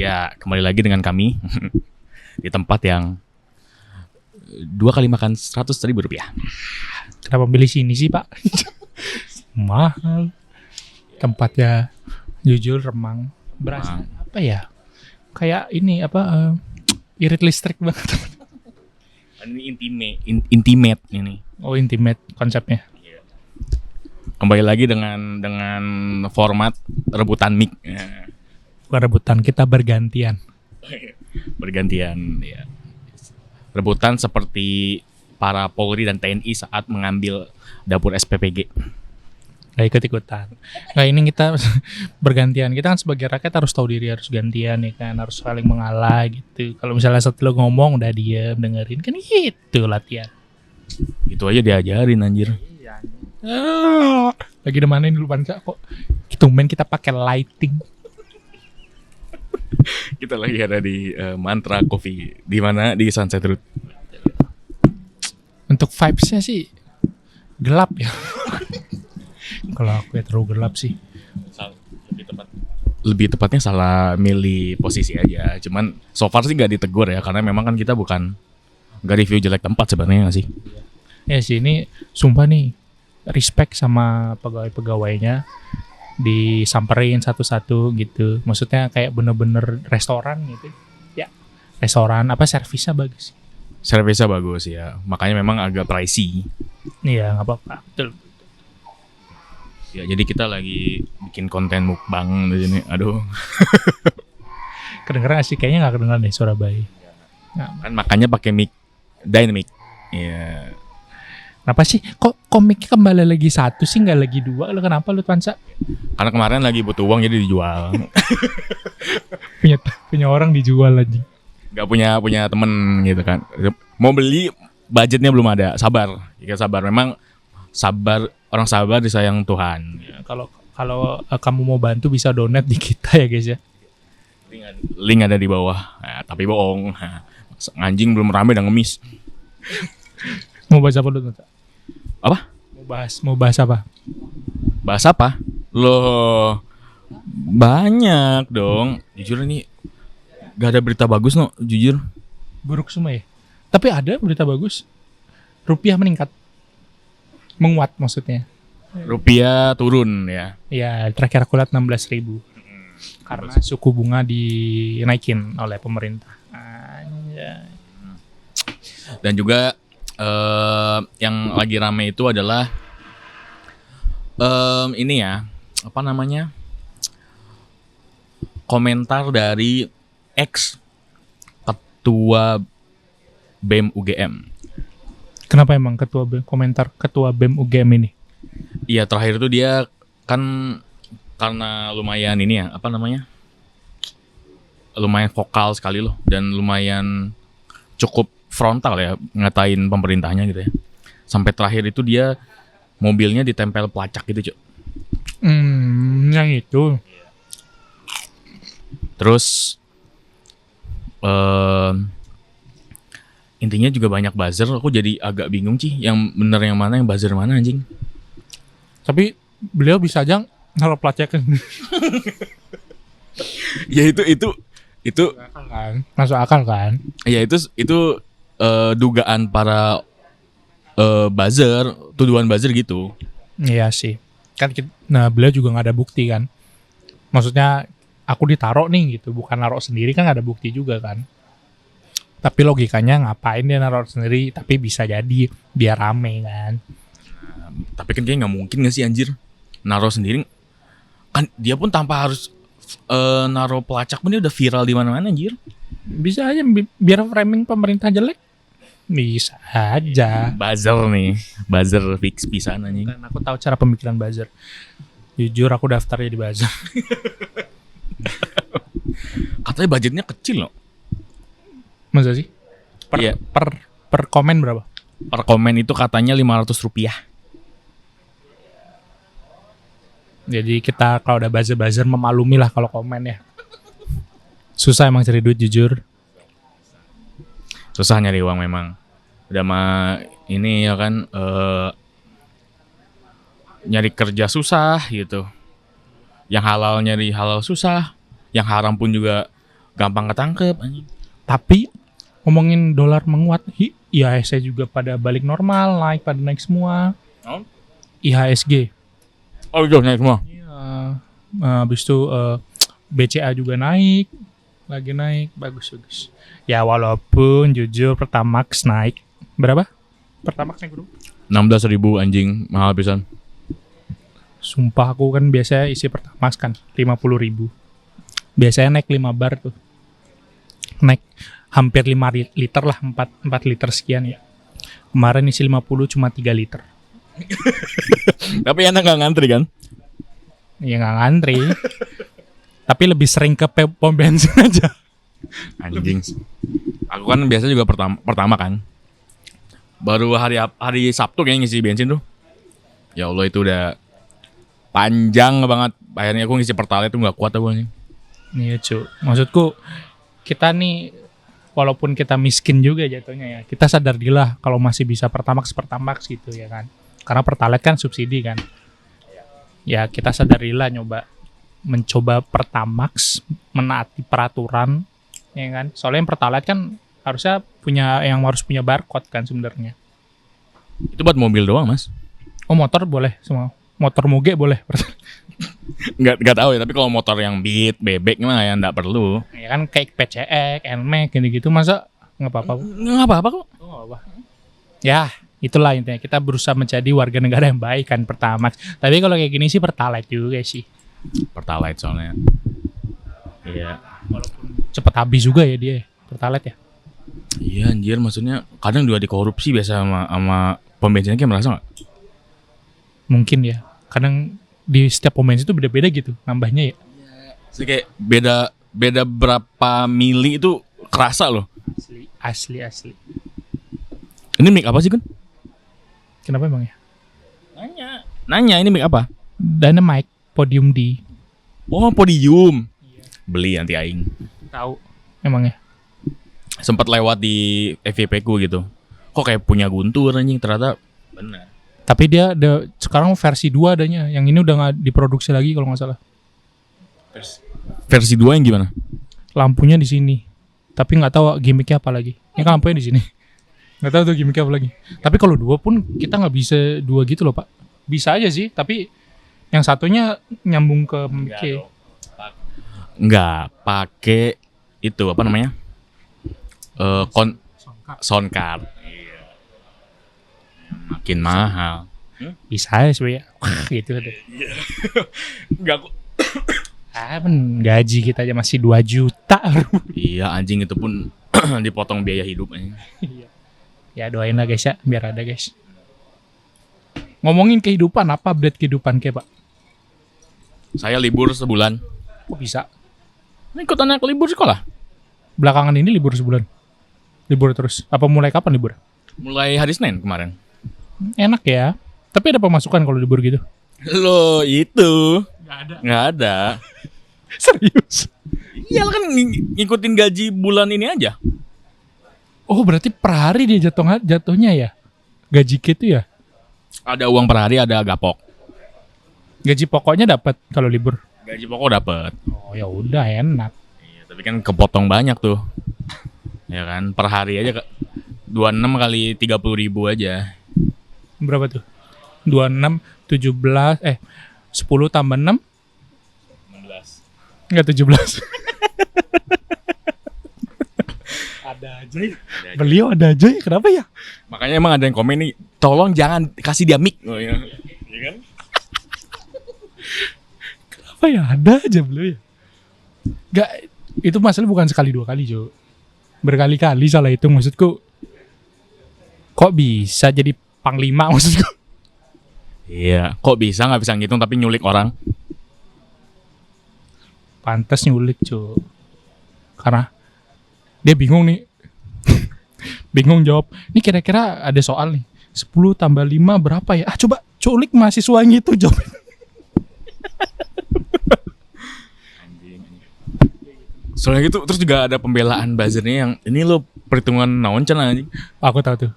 Ya, kembali lagi dengan kami di tempat yang 2 kali makan 100.000 rupiah. Kenapa pilih sini sih Pak? Mahal. Tempatnya jujur remang. Berasa apa ya? Kayak ini apa? Irit listrik banget. Ini intimate ini. Oh, intimate konsepnya. Kembali lagi dengan format rebutan mic. Ya. Bukan rebutan, kita bergantian. Bergantian ya. Rebutan seperti para Polri dan TNI saat mengambil dapur SPPG. Gak ikut-ikutan. Nah ini kita bergantian. Kita kan sebagai rakyat harus tahu diri, harus gantian ya kan. Harus saling mengalah gitu. Kalau misalnya satu lo ngomong udah diem, dengerin. Kan gitu latihan. Itu aja diajarin anjir. Lagi dimanain dulu Panca kok. Tumben kita pakai lighting. Kita lagi ada di Mantra Coffee. Di mana? Di Sunset Road. Untuk vibes-nya sih gelap ya. Kalau aku ya terlalu gelap sih. Lebih tepatnya salah milih posisi aja. Cuman so far sih nggak ditegur ya, karena memang kan kita nggak review jelek tempat sebenarnya nggak sih? Ya sih ini sumpah nih respect sama pegawai-pegawainya, disamperin satu-satu gitu. Maksudnya kayak bener-bener restoran gitu. Ya restoran apa servisnya bagus. Servisnya bagus ya, makanya memang agak pricey. Iya nggak apa-apa. Betul. Ya jadi kita lagi bikin konten mukbang di sini. Aduh. Kedengeran sih kayaknya nggak kedengeran deh suara bayi. Nah, Kan makanya pakai mic dynamic. Iya. kenapa sih? Kok komiknya kembali lagi satu sih nggak lagi dua? Lo kenapa lu Panca? Karena kemarin lagi butuh uang jadi dijual. punya orang dijual lagi. Gak punya temen gitu kan. Mau beli budgetnya belum ada. Sabar. Ya sabar. Memang sabar, orang sabar disayang Tuhan. Ya, kalau kamu mau bantu bisa donate di kita ya guys ya. Link ada di bawah. Nah, tapi bohong. Anjing belum rame dan ngemis. Mau bahas apa dulu? Apa? Mau bahas apa? Bahas apa? Loh, banyak dong. Jujur ini gak ada berita bagus no, jujur. Buruk semua ya. Tapi ada berita bagus. Rupiah meningkat. Menguat maksudnya. Rupiah turun ya. Ya, terakhir aku lihat 16.000. Karena suku bunga dinaikin oleh pemerintah. Anjay. Dan juga yang lagi rame itu adalah ini ya, apa namanya? Komentar dari ex ketua BEM UGM. Kenapa emang komentar ketua BEM UGM ini? Iya, terakhir itu dia kan karena lumayan ini ya, apa namanya? Lumayan vokal sekali loh dan lumayan cukup frontal ya ngatain pemerintahnya gitu ya. Sampai terakhir itu dia mobilnya ditempel pelacak gitu, Cuk. Yang itu. Terus intinya juga banyak buzzer. Aku jadi agak bingung sih, yang bener yang mana, yang buzzer mana anjing. Tapi beliau bisa aja naruh pelacakan. Ya itu Masuk akal kan? ya itu dugaan para buzzer, tuduhan buzzer gitu. Iya sih. Nah beliau juga nggak ada bukti kan. Maksudnya aku ditaruh nih gitu, bukan naruh sendiri kan nggak ada bukti juga kan. Tapi logikanya ngapain dia naruh sendiri? Tapi bisa jadi biar rame kan. Tapi kan kayaknya nggak mungkin nggak sih anjir naruh sendiri. Kan dia pun tanpa harus naruh pelacak pun dia udah viral di mana-mana anjir. Bisa aja biar framing pemerintah jelek. Bisa aja. Buzzer fix pisan anjing. Kan aku tahu cara pemikiran buzzer. Jujur aku daftar jadi buzzer. Katanya budgetnya kecil loh. Masa sih? Iya. Per komen berapa? Per komen itu katanya 500 rupiah. Jadi kita kalau udah buzzer memaklumi lah kalau komen ya. Susah emang cari duit jujur. Susah nyari uang memang. Udah mah ini ya kan nyari kerja susah gitu. Yang halal nyari halal susah. Yang haram pun juga gampang ketangkep anjing. Tapi ngomongin dolar menguat, IHSG juga pada balik normal, pada naik semua. Oh? IHSG. Oh itu naik semua. Iya. Habis itu BCA juga naik, lagi naik, bagus. Ya walaupun jujur Pertamax naik berapa? Pertamax naik berapa? 16.000 anjing, mahal pisan. Sumpah aku kan biasanya isi Pertamax kan 50.000. Biasanya naik 5 bar tuh. Naik hampir 5 liter lah, 4 liter sekian ya. Kemarin isi 50 cuma 3 liter. Tapi enak gak ngantri kan? Ya nggak ngantri. Tapi lebih sering ke pom bensin aja. Anjing. Aku kan biasa juga pertama kan. Baru hari Sabtu kayaknya ngisi bensin tuh. Ya Allah itu udah panjang banget. Akhirnya aku ngisi Pertalite tuh gak kuat aku nih. Iya cu. Maksudku kita nih walaupun kita miskin juga jatuhnya ya. Kita sadar lah kalau masih bisa Pertamax gitu ya kan. Karena Pertalite kan subsidi kan. Ya kita sadarilah mencoba Pertamax, menaati peraturan ya kan. Soalnya yang Pertalite kan harusnya harus punya barcode kan sebenarnya. Itu buat mobil doang mas. Oh motor boleh semua. Motor moge boleh. Nggak tahu ya, tapi kalau motor yang Beat, bebek mah ya nggak perlu. Ya kan kayak PCX, NMAX gitu-gitu masa nggak apa-apa. Nggak apa-apa kok. Oh, apa. Ya, itulah intinya. Kita berusaha menjadi warga negara yang baik kan Pertamax. Tapi kalau kayak gini sih Pertalite juga sih. Pertalite soalnya. Iya. Walaupun cepet habis juga ya dia Pertalite ya. Iya anjir, maksudnya kadang juga dikorupsi biasa sama pom bensinnya, kayak merasa nggak? Mungkin ya. Kadang di setiap pom bensin itu beda-beda gitu nambahnya ya. Jadi kayak beda berapa mili itu kerasa loh. Asli. Ini mic apa sih Kun? Kenapa emang ya? Nanya ini mic apa? Dynamic Podium D. Oh podium. Beli nanti aing. Tahu emang ya. Sempat lewat di FYP ku gitu. Kok kayak punya Guntur anjing, ternyata benar. Tapi dia sekarang versi 2 adanya. Yang ini udah nggak diproduksi lagi kalau nggak salah. Versi 2 yang gimana? Lampunya di sini. Tapi nggak tahu gimmicknya apa lagi. Ini kan lampunya di sini. Nggak tahu tuh gimmicknya apa lagi. Tapi kalau 2 pun kita nggak bisa 2 gitu loh Pak. Bisa aja sih. Tapi yang satunya nyambung ke mic. Nggak pakai itu apa namanya? Sound card. Iya. Makin mahal. Bisa aja sih ya. Gitu deh. Enggak kok. Gaji kita aja masih 2 juta. Iya anjing, itu pun dipotong biaya hidup. Ya doain lah guys ya, biar ada guys. Ngomongin kehidupan, apa update kehidupan kayak Pak? Saya libur sebulan. Kok bisa? Ikut anak libur sekolah. Belakangan ini libur sebulan? Libur terus? Apa mulai kapan libur? Mulai hari Senin kemarin. Enak ya. Tapi ada pemasukan kalau libur gitu? Loh itu Nggak ada. Serius? Iya kan ngikutin gaji bulan ini aja. Oh berarti per hari dia jatuhnya ya? Gaji gitu ya? Ada uang per hari, ada gapok. Gaji pokoknya dapat kalau libur? Gaji pokok dapat. Oh ya udah enak. Iya, tapi kan kepotong banyak tuh. Ya kan per hari aja 26 kali 30.000 aja. Berapa tuh? 26, 17, 10 tambah 6? 16. Enggak 17. Ada aja ya. Beliau ada aja ya, kenapa ya? Makanya emang ada yang komen nih, tolong jangan kasih dia mic. Oh, ya. Iya kan? Kenapa ya? Ada aja beliau ya. Gak, itu masalah bukan sekali 2 kali Jo. Berkali-kali salah itu maksudku. Kok bisa jadi panglima maksudku? Iya, kok bisa nggak bisa ngitung tapi nyulik orang? Pantes nyulik Jo. Karena dia bingung nih. Bingung jawab. Ini kira-kira ada soal nih. 10 tambah 5 berapa ya? Ah coba culik mahasiswa yang itu jawab. Soalnya gitu, terus juga ada pembelaan buzzernya yang ini lo perhitungan naon can anjing. Aku tahu tuh.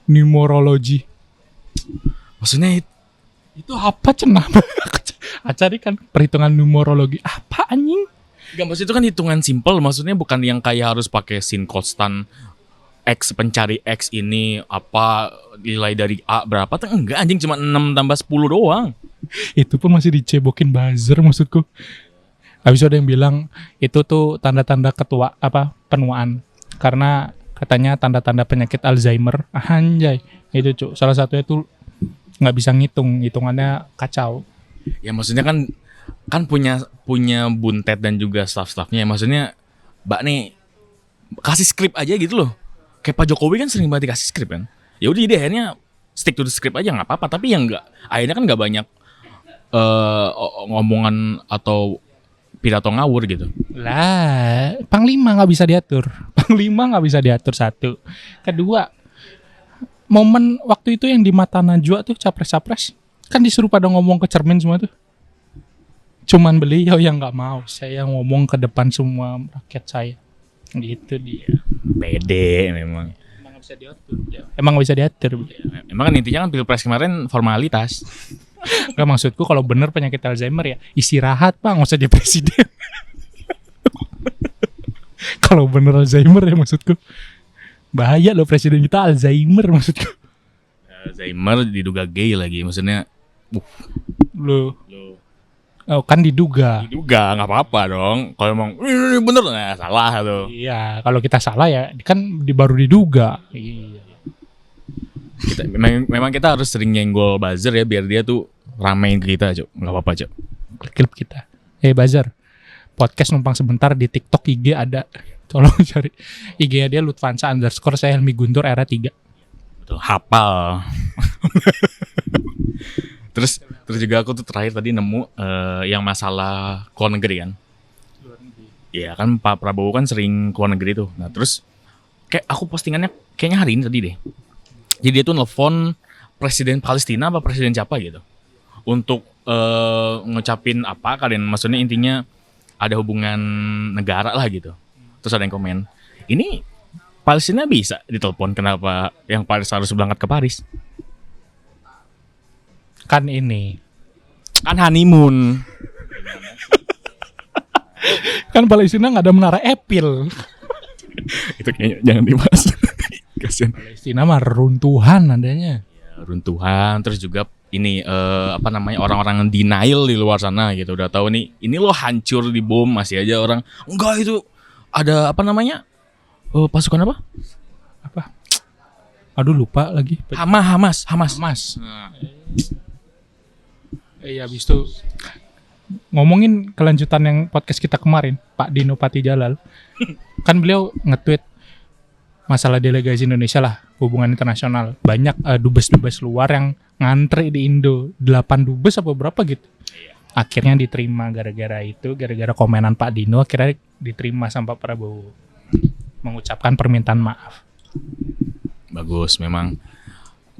Numerologi. Maksudnya itu apa cenah? Cari kan perhitungan numerologi. Apa anjing? Gak, maksud itu kan hitungan simple, maksudnya bukan yang kayak harus pakai sin constant X pencari X ini apa nilai dari A berapa tuh enggak anjing, cuma 6 tambah 10 doang. Itu pun masih dicebokin buzzer maksudku. Habis ada yang bilang itu tuh tanda-tanda penuaan. Karena katanya tanda-tanda penyakit Alzheimer. Anjay, itu Cuk. Salah satunya tuh nggak bisa ngitung, hitungannya kacau. Ya maksudnya kan punya buntet dan juga staff-staffnya. Maksudnya Mbak nih kasih skrip aja gitu loh. Kayak Pak Jokowi kan sering banget dikasih skrip kan. Ya udah, jadi akhirnya stick to the script aja nggak apa-apa. Tapi yang nggak, akhirnya kan nggak banyak ngomongan atau pidato ngawur gitu. Lah, Panglima nggak bisa diatur. Panglima nggak bisa diatur, satu. Kedua, momen waktu itu yang di mata Najwa tuh capres-capres kan disuruh pada ngomong ke cermin semua tuh. Cuman beliau yang nggak mau. Saya ngomong ke depan semua rakyat saya. Gitu dia. Pede memang. Emang nggak bisa diatur. Emang nggak bisa diatur. Emang kan intinya kan pilpres kemarin formalitas. Gak, maksudku kalau bener penyakit Alzheimer ya istirahat Pak, nggak usah jadi presiden. Kalau bener Alzheimer ya maksudku. Bahaya loh presiden kita Alzheimer maksudku. Alzheimer diduga gay lagi, maksudnya. Loh. Oh, kan diduga. Nggak apa-apa dong. Kalau emang ini bener, nah salah tuh. Iya, kalau kita salah ya kan baru diduga. Iya. Memang kita harus sering nyenggol buzzer ya biar dia tuh ramein ke kita, Cok. Nggak apa-apa, Cok. Klip kita. Buzzer. Podcast numpang sebentar di TikTok, IG ada. Tolong cari. IG-nya dia Lutfansa _ saya Helmi Guntur era 3. Betul, hafal. Terus juga aku tuh terakhir tadi nemu yang masalah luar negeri kan. Iya kan Pak Prabowo kan sering ke luar negeri tuh. Nah terus kayak aku postingannya kayaknya hari ini tadi deh. Jadi dia tuh nelfon presiden Palestina apa presiden siapa gitu. Untuk ngecapin apa kalian, maksudnya intinya ada hubungan negara lah gitu. Terus ada yang komen, ini Palestina bisa ditelepon, kenapa yang Paris harus berangkat ke Paris? Kan ini. Kan honeymoon. Kan Palestina nggak ada menara Eiffel. Itu kayaknya jangan dibahas. Kasian. Palestina mah runtuhan adanya. Ya, runtuhan, terus juga ini orang-orang yang denial di luar sana gitu. Udah tahu nih, ini lo hancur di bom, masih aja orang enggak, itu ada pasukan apa? Aduh lupa lagi. Hamas. Nah. Iya, habis itu ngomongin kelanjutan yang podcast kita kemarin, Pak Dino Patijalal. Kan beliau nge-tweet masalah delegasi Indonesia lah, hubungan internasional. Banyak dubes-dubes luar yang ngantri di Indo. 8 dubes apa berapa gitu. Akhirnya diterima gara-gara komenan Pak Dino, akhirnya diterima sama Pak Prabowo. Mengucapkan permintaan maaf. Bagus memang.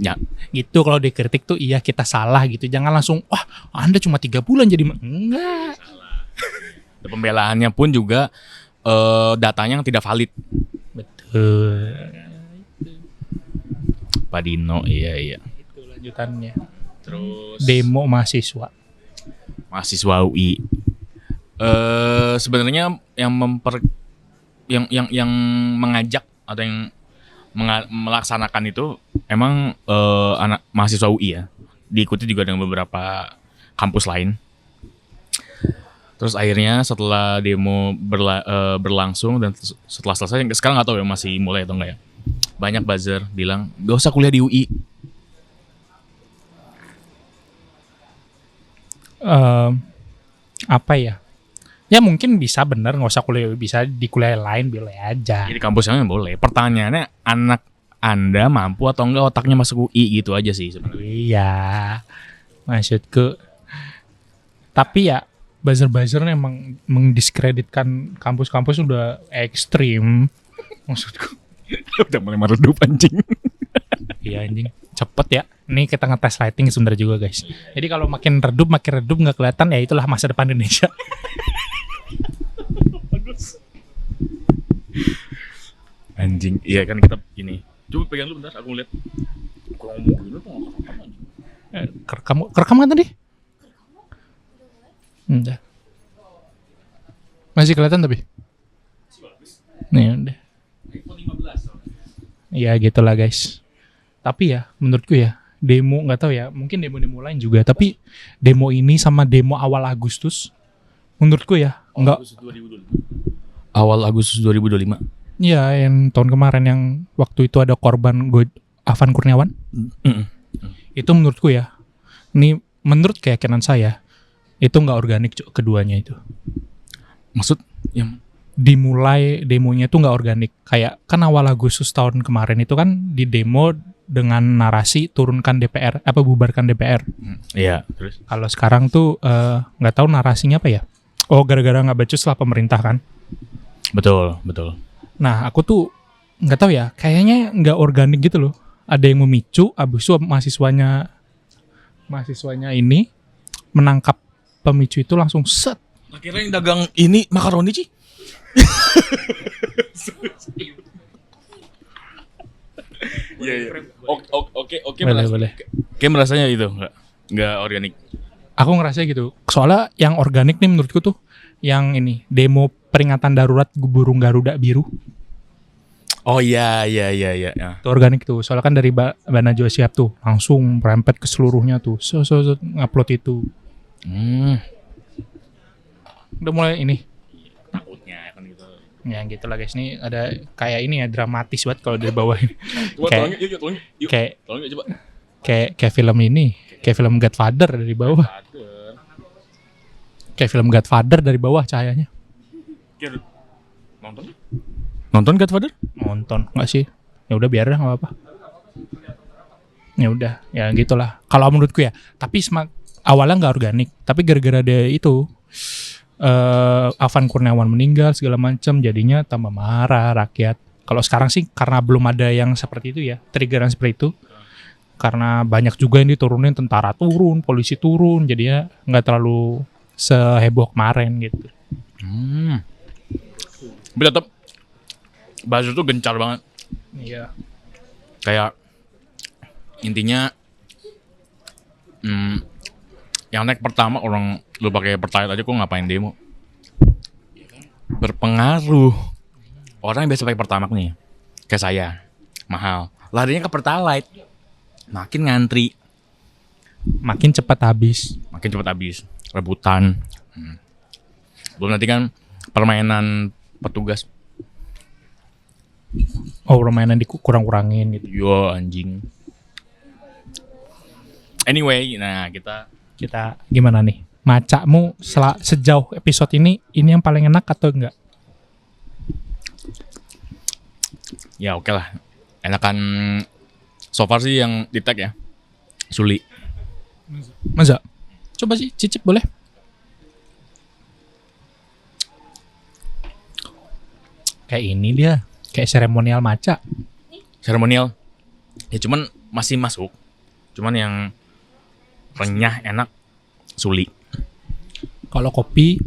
Ya, gitu kalau dikritik tuh iya kita salah gitu. Jangan langsung wah Anda cuma 3 bulan jadi enggak. Pembelaannya pun juga datanya yang tidak valid. Betul. Pak Dino, iya. Itu lanjutannya. Terus demo mahasiswa UI. Sebenarnya yang mengajak atau yang melaksanakan itu emang anak mahasiswa UI ya, diikuti juga dengan beberapa kampus lain. Terus akhirnya setelah demo berlangsung dan setelah selesai, sekarang nggak tahu ya masih mulai atau enggak ya, banyak buzzer bilang gak usah kuliah di UI. Apa ya? Ya mungkin bisa bener nggak usah kuliah, bisa di kuliah lain boleh aja. Jadi kampus yang boleh. Pertanyaannya anak Anda mampu atau enggak otaknya masuk UI, gitu aja sih sebenarnya. Iya, maksudku. Tapi ya buzzer-buzzer emang mendiskreditkan kampus-kampus udah ekstrim. Maksudku. Udah mulai meredup anjing. Iya anjing, cepet ya. Ini kita ngetes lighting sebentar juga guys. Jadi kalau makin redup nggak kelihatan, ya itulah masa depan Indonesia. Anjing, iya kan kita ini. Coba pegang dulu bentar, aku ngeliat. Kalau ngomong gini tuh Kerekam kan tadi? Udah. Masih kelihatan tapi. Nih udah. Ya gitulah guys. Tapi ya menurutku ya demo nggak tahu ya, mungkin demo-demo lain juga. Tapi demo ini sama demo awal Agustus, menurutku ya nggak. Awal Agustus 2025. Ya yang tahun kemarin yang waktu itu ada korban Afan Kurniawan. Itu menurutku ya. Ini menurut keyakinan saya itu nggak organik keduanya itu. Maksud yang Dimulai demonya itu nggak organik. Kayak kan awal Agustus tahun kemarin itu kan di demo dengan narasi turunkan DPR, bubarkan DPR. iya, terus Kalau sekarang tuh nggak tahu narasinya apa ya. Oh gara-gara nggak becus lah pemerintah kan. betul. Nah aku tuh nggak tahu ya. Kayaknya nggak organik gitu loh. Ada yang memicu, abis itu mahasiswanya ini menangkap pemicu itu langsung set. Akhirnya yang dagang ini makaroni Ci. Iya. Oke. Boleh. Kayak merasanya itu enggak organik. Aku ngerasa gitu. Soalnya yang organik nih menurutku tuh yang ini demo peringatan darurat burung Garuda biru. Oh iya. Itu organik tuh. Soalnya kan dari Mbak Najwa Shihab tuh langsung merempet ke seluruhnya tuh. Ngupload itu. Udah mulai ini. Takutnya kan gitu. Ya gitu lah guys. Ini ada kayak ini ya dramatis banget kalau dari bawah ini. Tolong yuk. Kayak Tolong yuk coba. kayak film ini. Kayak film Godfather dari bawah. Kayak film Godfather dari bawah cahayanya. Nonton Godfather? Nonton nggak sih? Ya udah biar dah nggak apa-apa. Ya udah ya gitulah. Kalau menurutku ya. Tapi awalnya nggak organik. Tapi gara-gara dia itu Afan Kurniawan meninggal segala macam, jadinya tambah marah rakyat. Kalau sekarang sih karena belum ada yang seperti itu ya, triggeran seperti itu. Karena banyak juga yang diturunin, tentara turun, polisi turun, jadinya nggak terlalu seheboh kemarin gitu. Tapi tetap bahasa itu gencar banget. Iya. Kayak intinya yang naik pertama orang lu pakai Pertalite aja kok ngapain demo? Berpengaruh. Orang yang biasa pakai Pertamax nih, kayak saya, mahal. Larinya ke Pertalite. Makin ngantri, Makin cepat habis. makin cepat habis. Rebutan. Belum nanti kan permainan petugas. Oh, permainan dikurang-kurangin gitu. Yo anjing. Anyway, nah kita Gimana nih? Macamu sejauh episode ini yang paling enak atau enggak? ya oke lah. Enakan so far sih yang di tag ya. Suli. Masa? Coba sih cicip boleh? Kayak ini dia, kayak seremonial maca. Seremonial. Ya cuman masih masuk. Cuman yang renyah enak Suli. Kalau kopi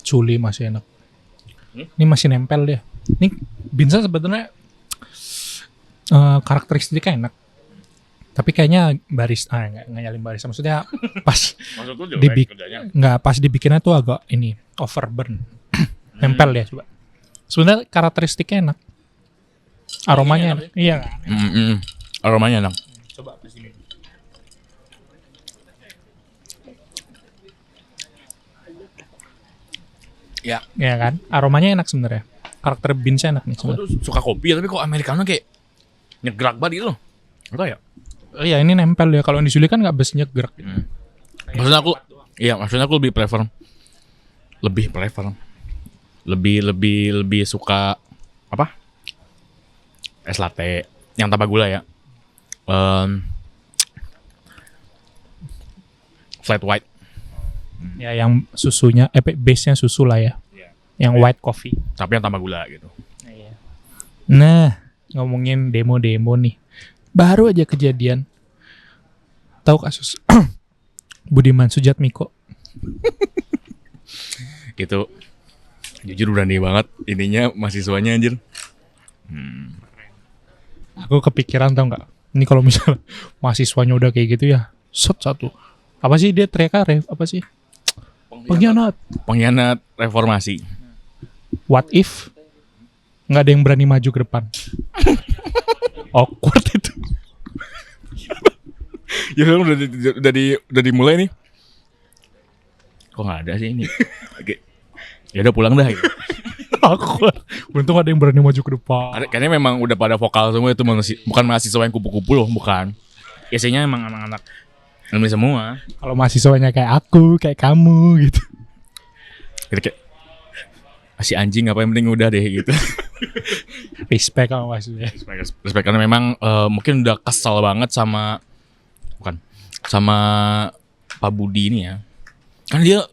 Suli masih enak. Ini masih nempel dia. Ini Binsa sebetulnya karakteristiknya enak. Tapi kayaknya nggak nyalin barista. Maksudnya pas Maksud lu jelek kerjanya. nggak pas dibikinnya tuh agak ini overburn. Nempel dia coba. Sebenarnya karakteristiknya enak. Aromanya enak. Iya. Aromanya enak. Coba pas ini. Ya. Iya kan? Aromanya enak sebenarnya. Karakter beans enak nih Aku sebenarnya. tuh suka kopi tapi kok Americano kayak nyegerak banget gitu loh. Gak tau ya. Iya ini nempel ya. Kalau yang disuli kan nggak besinya gerak. Maksudnya aku lebih suka apa? Es latte yang tanpa gula ya. Flat white. Ya yang susunya, base-nya susu lah ya. Yang white coffee. Tapi yang tanpa gula gitu. Nah, ngomongin demo-demo nih. Baru aja kejadian. Tahu kasus Budiman Sujatmiko? Itu jujur berani banget ininya mahasiswanya anjir. Aku kepikiran tau nggak? Ini kalau misalnya mahasiswanya udah kayak gitu ya, set satu. Apa sih dia teriaknya? Apa sih? Pengkhianat. Pengkhianat reformasi. What if nggak ada yang berani maju ke depan? Awkward itu. Ya udah dimulai nih. Kok nggak ada sih ini? Oke. Ya udah pulang dah. Gitu. Awkward. Untung ada yang berani maju ke depan. Kayaknya memang udah pada vokal semua itu bukan mahasiswa yang kupu-kupu loh, bukan. Biasanya emang anak-anak ilmu semua. Kalau mahasiswanya kayak aku, kayak kamu gitu. Kayak masih anjing apa yang penting udah deh gitu. Respect sama mahasiswa. Respect karena memang mungkin udah kesel banget sama Pak Budi ini ya. Kan dia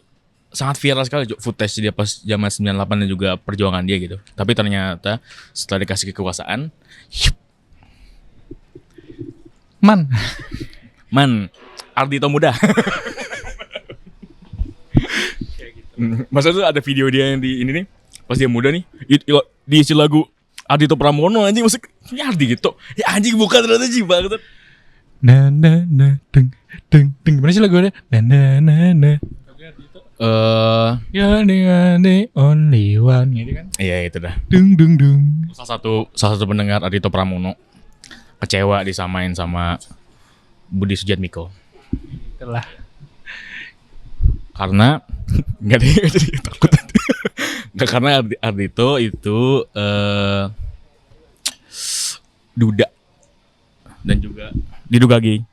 sangat viral sekali footage dia pas zaman 98 dan juga perjuangan dia gitu. Tapi ternyata setelah dikasih kekuasaan, Ardhito muda. Masa tuh ada video dia yang di ini nih, pas dia muda nih, diisi lagu Ardhito Pramono anjing, maksudnya ini Ardi gitu. Ya anjing bukan ternyata sih banget. Na na na deng deng deng. Gimana sih lagunya? Na na na na. Ya the only one gitu kan. Iya itu dah. Dung dung dung. Salah satu pendengar Ardhito Pramono kecewa disamain sama Budi Sujatmiko. Itulah. Karena nggak deh jadi takut. Nggak karena Ardhito itu duda dan juga diduga gay.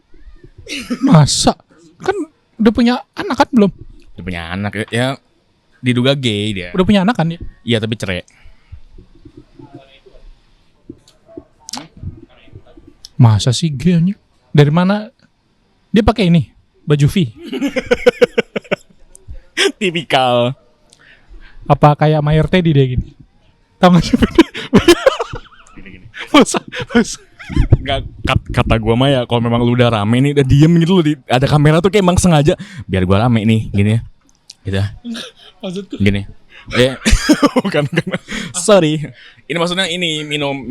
Masa? Kan udah punya anak kan belum? Dia punya anak ya, diduga gay dia. Udah punya anak kan ya? Iya tapi cerai. Masa sih gay anjing? Dari mana? Dia pakai ini baju V. Tipikal. Apa kayak Mayor Teddy dia gini? Tahu nggak sih? Gini. Masa? Nggak, kata gue mah ya kalau memang lu udah rame nih udah diem gitu loh, ada kamera tuh kayak emang sengaja biar gue rame nih gini ya gitu Maksudku? gini bukan sorry ini maksudnya ini minum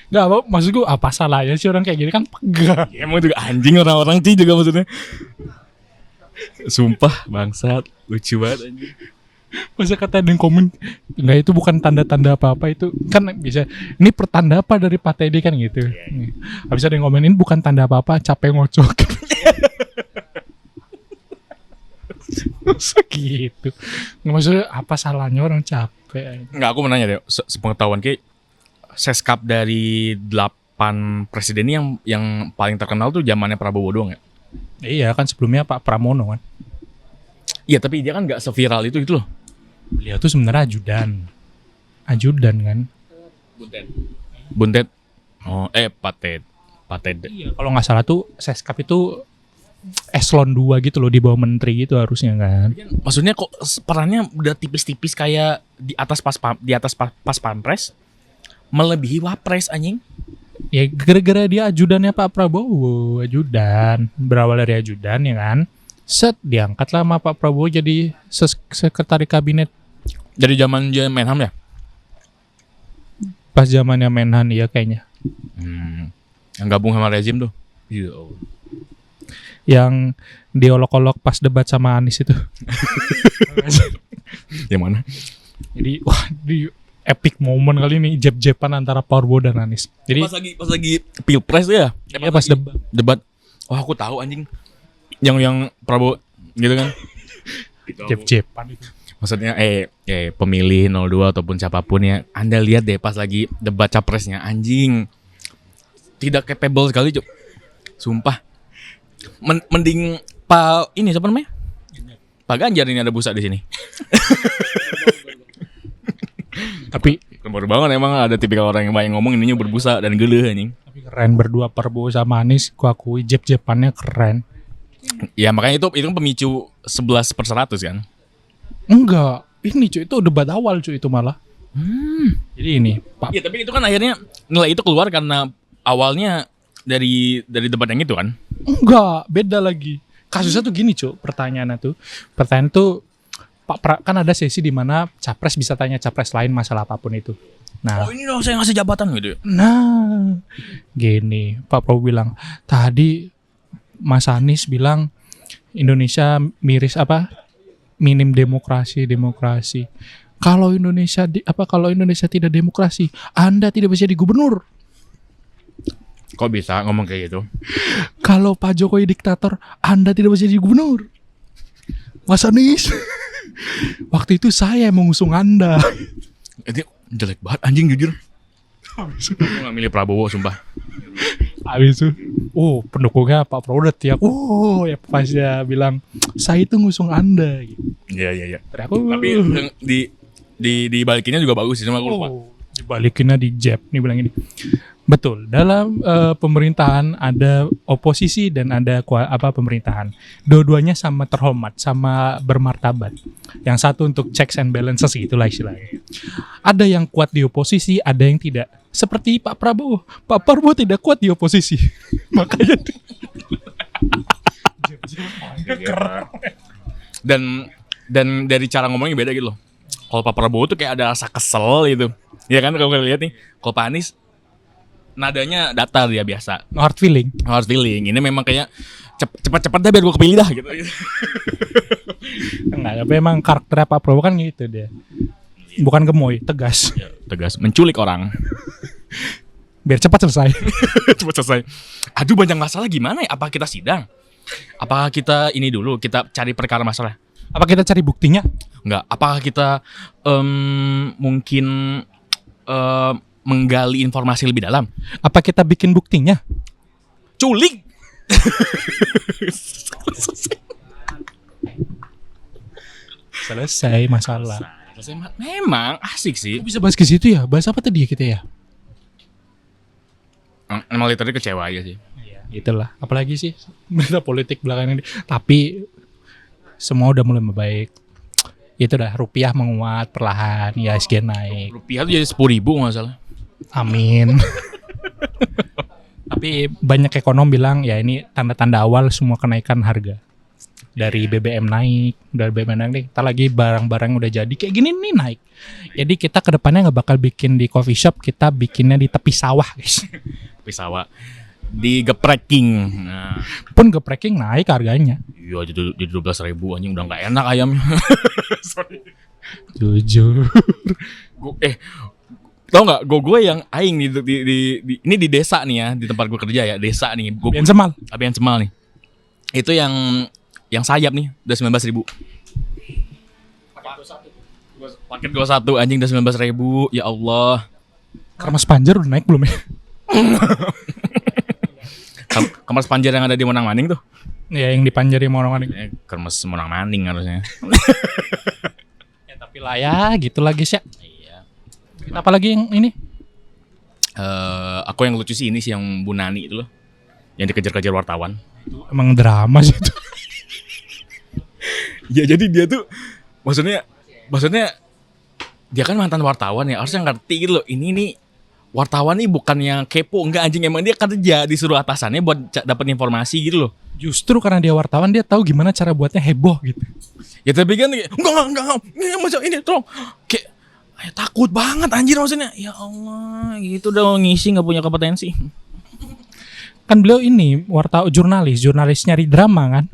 Nggak apa, maksudku apa salahnya sih orang kayak gini kan pegang. ya, emang juga anjing orang-orang sih juga maksudnya sumpah bangsat lucu banget anjing. Masa kata ada yang komen nggak, itu bukan tanda-tanda apa-apa, itu kan bisa ini pertanda apa dari Pak Teddy kan gitu. Habis ada yang komenin bukan tanda apa-apa, capek ngocok. Masa gitu. Nggak, maksudnya apa salahnya orang capek? Nggak, aku mau nanya deh sepengetahuan kayak seskap dari 8 presiden ini yang paling terkenal tuh zamannya Prabowo doang ya? Iya kan sebelumnya Pak Pramono kan. Iya tapi dia kan nggak seviral itu gitu loh. Beliau tuh sebenarnya ajudan kan. Buntet. Oh, Patet. Iya, kalau nggak salah tuh seskap itu eselon 2 gitu loh, di bawah menteri gitu harusnya kan. Maksudnya kok perannya udah tipis-tipis kayak di atas pas pampres melebihi wapres anjing. Ya gara-gara dia ajudannya Pak Prabowo, berawal dari ajudan ya kan. Set diangkat lah sama Pak Prabowo jadi sekretaris kabinet. Dari zaman Menhan ya? Pas zamannya Menhan ya kayaknya. Yang gabung sama rezim tuh. Iya. Yang diolok-olok pas debat sama Anies itu. Yang mana? Jadi wah, di epic moment kali ini jeb-jeban antara Prabowo dan Anies. Jadi pas lagi pilpres tuh ya? Iya pas debat. Wah, aku tahu anjing. Yang Prabowo gitu kan. Jeb-jeban itu. Maksudnya pemilih 02 ataupun siapapun ya, Anda lihat deh pas lagi debat capresnya anjing. Tidak capable sekali, Cuk. Sumpah. Mending Pak ini siapa namanya? Pak Ganjar ini ada busa di sini. Tapi baru banget emang ada tipikal orang yang banyak ngomong ininya berbusa dan geuleuh anjing. Tapi keren berdua Prabowo sama Anies, ku akui jeb-jebannya keren. Ya makanya itu pemicu 11/100 kan. Enggak, ini cuy itu debat awal cuy itu malah. Jadi ini Pak. Iya tapi itu kan akhirnya nilai itu keluar karena awalnya dari debat yang itu kan. Enggak, beda lagi. Kasusnya tuh gini cuy, pertanyaan tuh kan ada sesi di mana capres bisa tanya capres lain masalah apapun itu. Nah, Oh ini dong saya ngasih jabatan gitu. Nah, gini, Pak Prabowo bilang tadi Mas Anies bilang Indonesia minim demokrasi. Kalau kalau Indonesia tidak demokrasi, Anda tidak bisa jadi gubernur. Kok bisa ngomong kayak gitu? Kalau Pak Jokowi diktator, Anda tidak bisa jadi gubernur. Mas Anies, waktu itu saya yang mengusung Anda. Itu jelek banget anjing jujur. Aku gak milih Prabowo sumpah. Habis itu, pendukungnya Pak Prabowo udah tiap, ya pas dia bilang, saya itu ngusung Anda. Gitu. Iya. Aku, Tapi di balikinnya juga bagus sih, cuma aku lupa. dibalikinnya di jab nih bilang ini. Betul, dalam pemerintahan ada oposisi dan ada pemerintahan. Dua-duanya sama terhormat, sama bermartabat. Yang satu untuk checks and balances gitulah istilahnya. Ada yang kuat di oposisi, ada yang tidak. Seperti Pak Prabowo. Pak Prabowo tidak kuat di oposisi. Makanya dan dari cara ngomongnya beda gitu loh. Kalau Pak Prabowo tuh kayak ada rasa kesel gitu. Ya kan kalau kalian lihat nih, kalau Pak Anies nadanya datar dia biasa. hard feeling. Hard feeling. Ini memang kayak cepat-cepat dah biar gue kepilih dah gitu. Enggak, tapi emang karakternya Pak Prabowo kan gitu dia. Bukan gemoy, tegas. Ya, tegas, menculik orang. Biar cepat selesai. Cepat selesai. Aduh banyak masalah gimana ya? Apa kita sidang? Apakah kita ini dulu kita cari perkara masalah? Apa kita cari buktinya? Enggak. Apakah kita mungkin menggali informasi lebih dalam? Apa kita bikin buktinya? Culik. Selesai masalah. Memang asik sih. Bisa bahas ke situ ya? Bahas apa tadi kita ya? Emang literally kecewa aja sih. Iya, itulah. Apalagi sih berita politik belakangan ini. Tapi semua udah mulai membaik. Itu dah rupiah menguat perlahan, IHSG naik. Rupiah tuh jadi 10.000 nggak salah. Amin. Tapi banyak ekonom bilang ya ini tanda-tanda awal semua kenaikan harga. Dari BBM naik, tak lagi barang-barang udah jadi kayak gini nih naik. Jadi kita kedepannya nggak bakal bikin di coffee shop, kita bikinnya di tepi sawah guys. Tepi sawah. Di gepreking. Nah. Pun gepreking naik harganya. Iya jadi 12.000 anjing udah nggak enak ayamnya. Sorry. Jujur. Tau nggak gue yang aing ini di desa nih ya, di tempat gue kerja ya, desa nih. Abian Semal. Abian Semal nih. Itu yang sayap nih udah 19.000. Paket 21 anjing udah 19.000. Ya Allah. Kermas Panjer udah naik belum ya? Kamar Panjer yang ada di Monang Maning tuh. Ya yang di Panjer yang orang-orang. Kermes Monang Maning harusnya. Ya tapi lah ya gitu lagi sih. Iya. Apalagi yang ini? Aku yang lucu sih ini sih yang Bu Nani itu loh. Yang dikejar-kejar wartawan. Emang drama sih itu. Ya jadi dia tuh maksudnya dia kan mantan wartawan ya, harusnya ngerti gitu loh. Ini nih wartawan nih bukan yang kepo, enggak anjing, emang dia kerja disuruh atasannya buat dapat informasi gitu loh. Justru karena dia wartawan dia tahu gimana cara buatnya heboh gitu. Ya tapi kan enggak macam ini tolong kayak takut banget anjir maksudnya. Ya Allah, gitu dong ngisi enggak punya kompetensi. Kan beliau ini jurnalis nyari drama kan.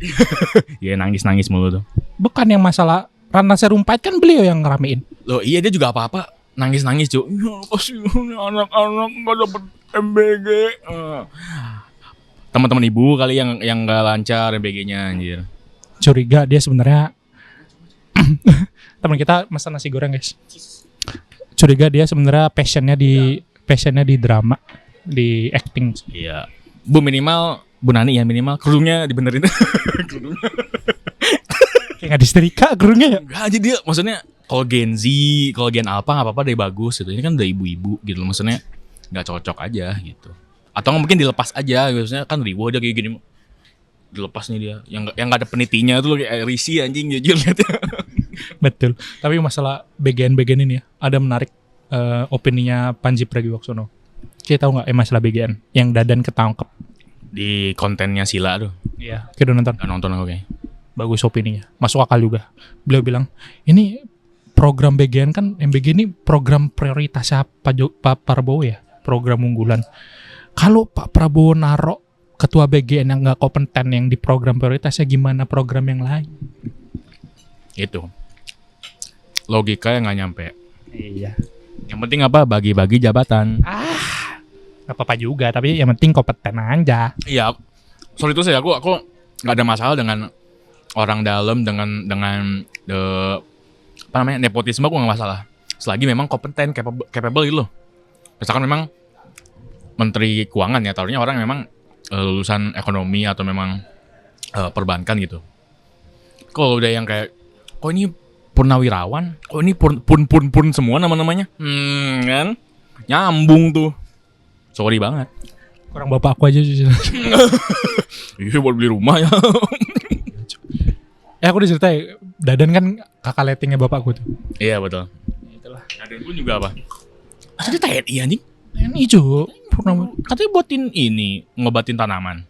Ya nangis mulu tuh. Bukan yang masalah Ratna Sarumpait kan beliau yang ngeramein. Loh iya dia juga apa-apa nangis cuy. Ya kasihan anak-anak enggak dapet MBG. Teman-teman ibu kali yang enggak lancar MBG-nya anjir. Curiga dia sebenarnya teman kita masak nasi goreng guys. Curiga dia sebenarnya passionnya di drama, di acting. Iya. Bu Nani ya minimal kerudungnya dibenerin. Kerudungnya. Kayak nggak disetrika kerudungnya ya? Enggak aja dia maksudnya kalau Gen Z, kalau Gen Alpha nggak apa-apa deh bagus gitu. Ini kan udah ibu-ibu gitu loh maksudnya nggak cocok aja gitu. Atau mungkin dilepas aja gitu. Maksudnya kan ribu aja kayak gini. Dilepas nih dia. Yang nggak ada penitinya tuh kayak Risi anjing jujur lihat ya. Betul. Tapi masalah BGN ini ya, ada menarik opininya Panji Pragiwaksono. Kita tahu nggak masalah BGN yang Dadan ketangkep di kontennya Sila tuh. Iya. Kita udah nonton. Gak nonton aku kayak. Bagus opininya, masuk akal juga. Beliau bilang ini program BGN kan, MBG ini program prioritasnya Pak Prabowo ya, program unggulan. Kalau Pak Prabowo narok ketua BGN yang nggak kompeten yang di program prioritasnya, gimana program yang lain? Itu logika yang nggak nyampe. Iya. Yang penting apa? Bagi-bagi jabatan. Nggak apa-apa juga, tapi yang penting kompeten aja. Iya, soal itu sih aku nggak ada masalah dengan orang dalam, dengan apa namanya, nepotisme, aku nggak masalah. Selagi memang kompeten, capable gitu loh. Misalkan memang Menteri Keuangan ya, taruhnya orang memang lulusan ekonomi atau memang perbankan gitu. Kalau udah yang kayak, kok ini purnawirawan, kok ini pun semua nama-namanya, kan nyambung tuh. Sorry banget. Kurang bapak aku aja jujur. Iya, buat beli rumah ya. Aku diceritain, Dadan kan kakak lettingnya bapakku tuh. Iya betul. Itulah. Ada pun juga apa? Dia TNI anjing. Ini Jo, Katanya buatin ini, ngobatin tanaman.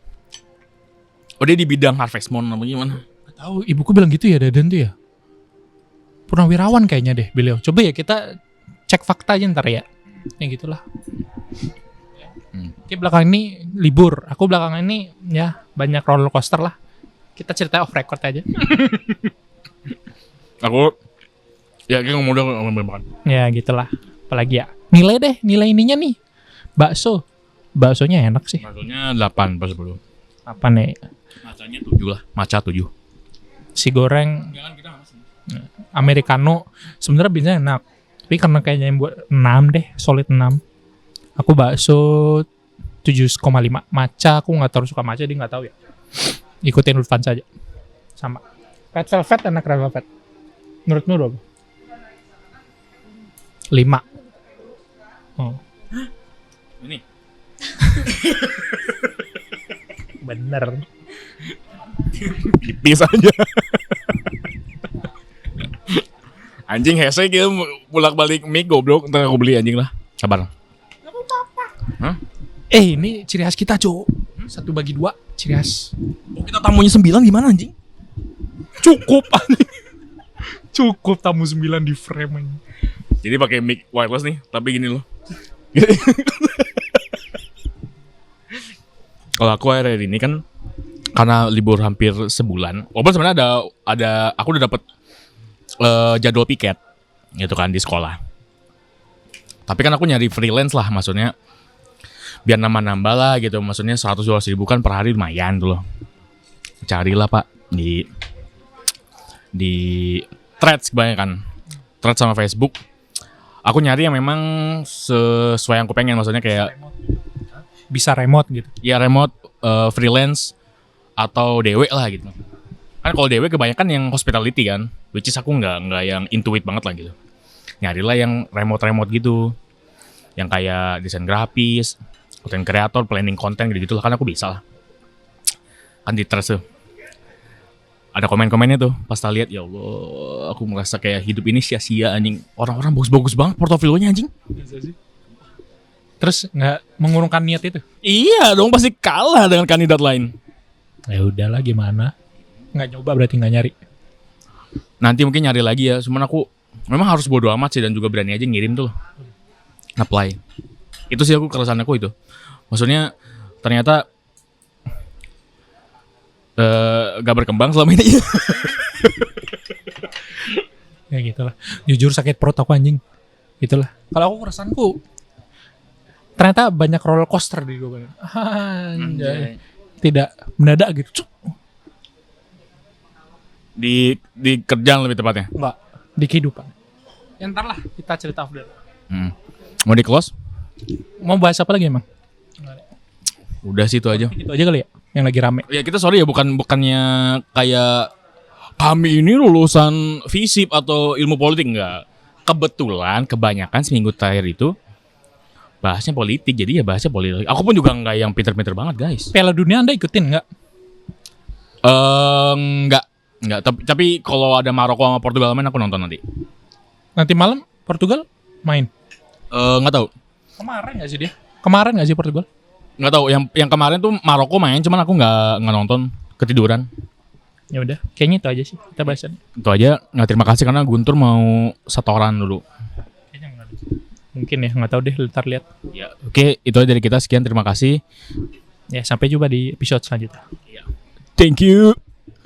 Oh, dia di bidang harvest moon apa gimana? Gak tahu, ibuku bilang gitu ya, Dadan tuh ya. Purnawirawan kayaknya deh beliau. Coba ya kita cek fakta aja ntar ya. Yang gitulah. Oke, belakang ini libur. Aku belakang ini ya banyak roller coaster lah. Kita cerita off record aja. Aku ya kayak ngomong udah makan. Ya gitulah. Apalagi ya. Nilai deh, nilai ininya nih. Bakso. Baksonya enak sih. Maksudnya 8 pas 10. Apa nih? Macanya 7 lah, maca 7. Si goreng americano sebenarnya biasanya enak. Tapi karena kayaknya yang buat 6 deh, solid 6. Aku bakso 7,5. Maca aku nggak terlalu suka maca, dia nggak tahu ya. Ikutin Irfan saja. Sama. Red Velvet enak, Red Velvet. Menurutmu berapa? 5. Oh. Ini. Bener. Tipis aja. Anjing hese gitu bolak-balik mic goblok, entar aku beli anjing lah. Sabar. Hah? Ini ciri khas kita, Cok. 1/2 ciri khas. Oh, kita tamunya 9 gimana anjing? Cukup anjing. Cukup tamu 9 di frame anjing. Jadi pakai mic wireless nih, tapi gini loh. Kalau aku akhir ini kan karena libur hampir sebulan. Walaupun sebenarnya ada aku udah dapet jadwal piket gitu kan di sekolah. Tapi kan aku nyari freelance lah, maksudnya biar nambah-nambah lah gitu. Maksudnya 100-200 ribu kan per hari lumayan tuh loh. Carilah pak di threads kebanyakan, threads sama Facebook. Aku nyari yang memang sesuai yang aku pengen, maksudnya kayak bisa remote gitu. ya remote, freelance atau DW lah gitu. Kan kalau DW kebanyakan yang hospitality kan, which is aku nggak yang intuit banget lah gitu. Nyarilah yang remote gitu, yang kayak desain grafis, content creator, planning konten gitu lah, kan aku bisa lah. Kan di threads tuh ada komen-komennya tuh, pas tak lihat ya Allah, aku merasa kayak hidup ini sia-sia anjing. Orang-orang bagus-bagus banget portofolionya anjing. Terus nggak mengurungkan niat itu? Iya dong, pasti kalah dengan kandidat lain. Ya udahlah, gimana? Nggak nyoba berarti nggak nyari. Nanti mungkin nyari lagi ya, cuman aku memang harus bodo amat sih dan juga berani aja ngirim tuh. Apply. Itu sih aku keresahan aku itu. Maksudnya ternyata gak berkembang selama ini. Ya gitulah. Jujur sakit perut aku anjing. Gitulah. Kalau aku keresahanku ternyata banyak roller coaster di gue. Anjay. Tidak mendadak gitu. Cuk. Di kerjaan lebih tepatnya. Enggak, di kehidupan. Ya ntar lah kita cerita off dulu. Mau di close? Mau bahas apa lagi emang? Udah sih itu aja. Itu aja kali ya yang lagi rame. Ya kita sorry ya, bukannya kayak kami ini lulusan FISIP atau ilmu politik, enggak. Kebetulan kebanyakan seminggu terakhir itu bahasnya politik, jadi ya bahasnya politik. Aku pun juga enggak yang pinter-pinter banget guys. Piala Dunia Anda ikutin enggak? Enggak. Tapi kalau ada Maroko sama Portugal main aku nonton nanti. Nanti malam Portugal main. Enggak tahu. Kemarin nggak sih dia? Kemarin nggak sih Portugal? Nggak tahu. Yang kemarin tuh Maroko main, cuman aku nggak nonton, ketiduran. Ya udah, kayaknya itu aja sih kita bahasan. Itu aja. Nah, terima kasih karena Guntur mau setoran dulu. Kayaknya nggak ada. Mungkin ya, nggak tahu deh, ntar lihat. Ya, oke, itu aja dari kita. Sekian, terima kasih. Ya, sampai jumpa di episode selanjutnya. Thank you.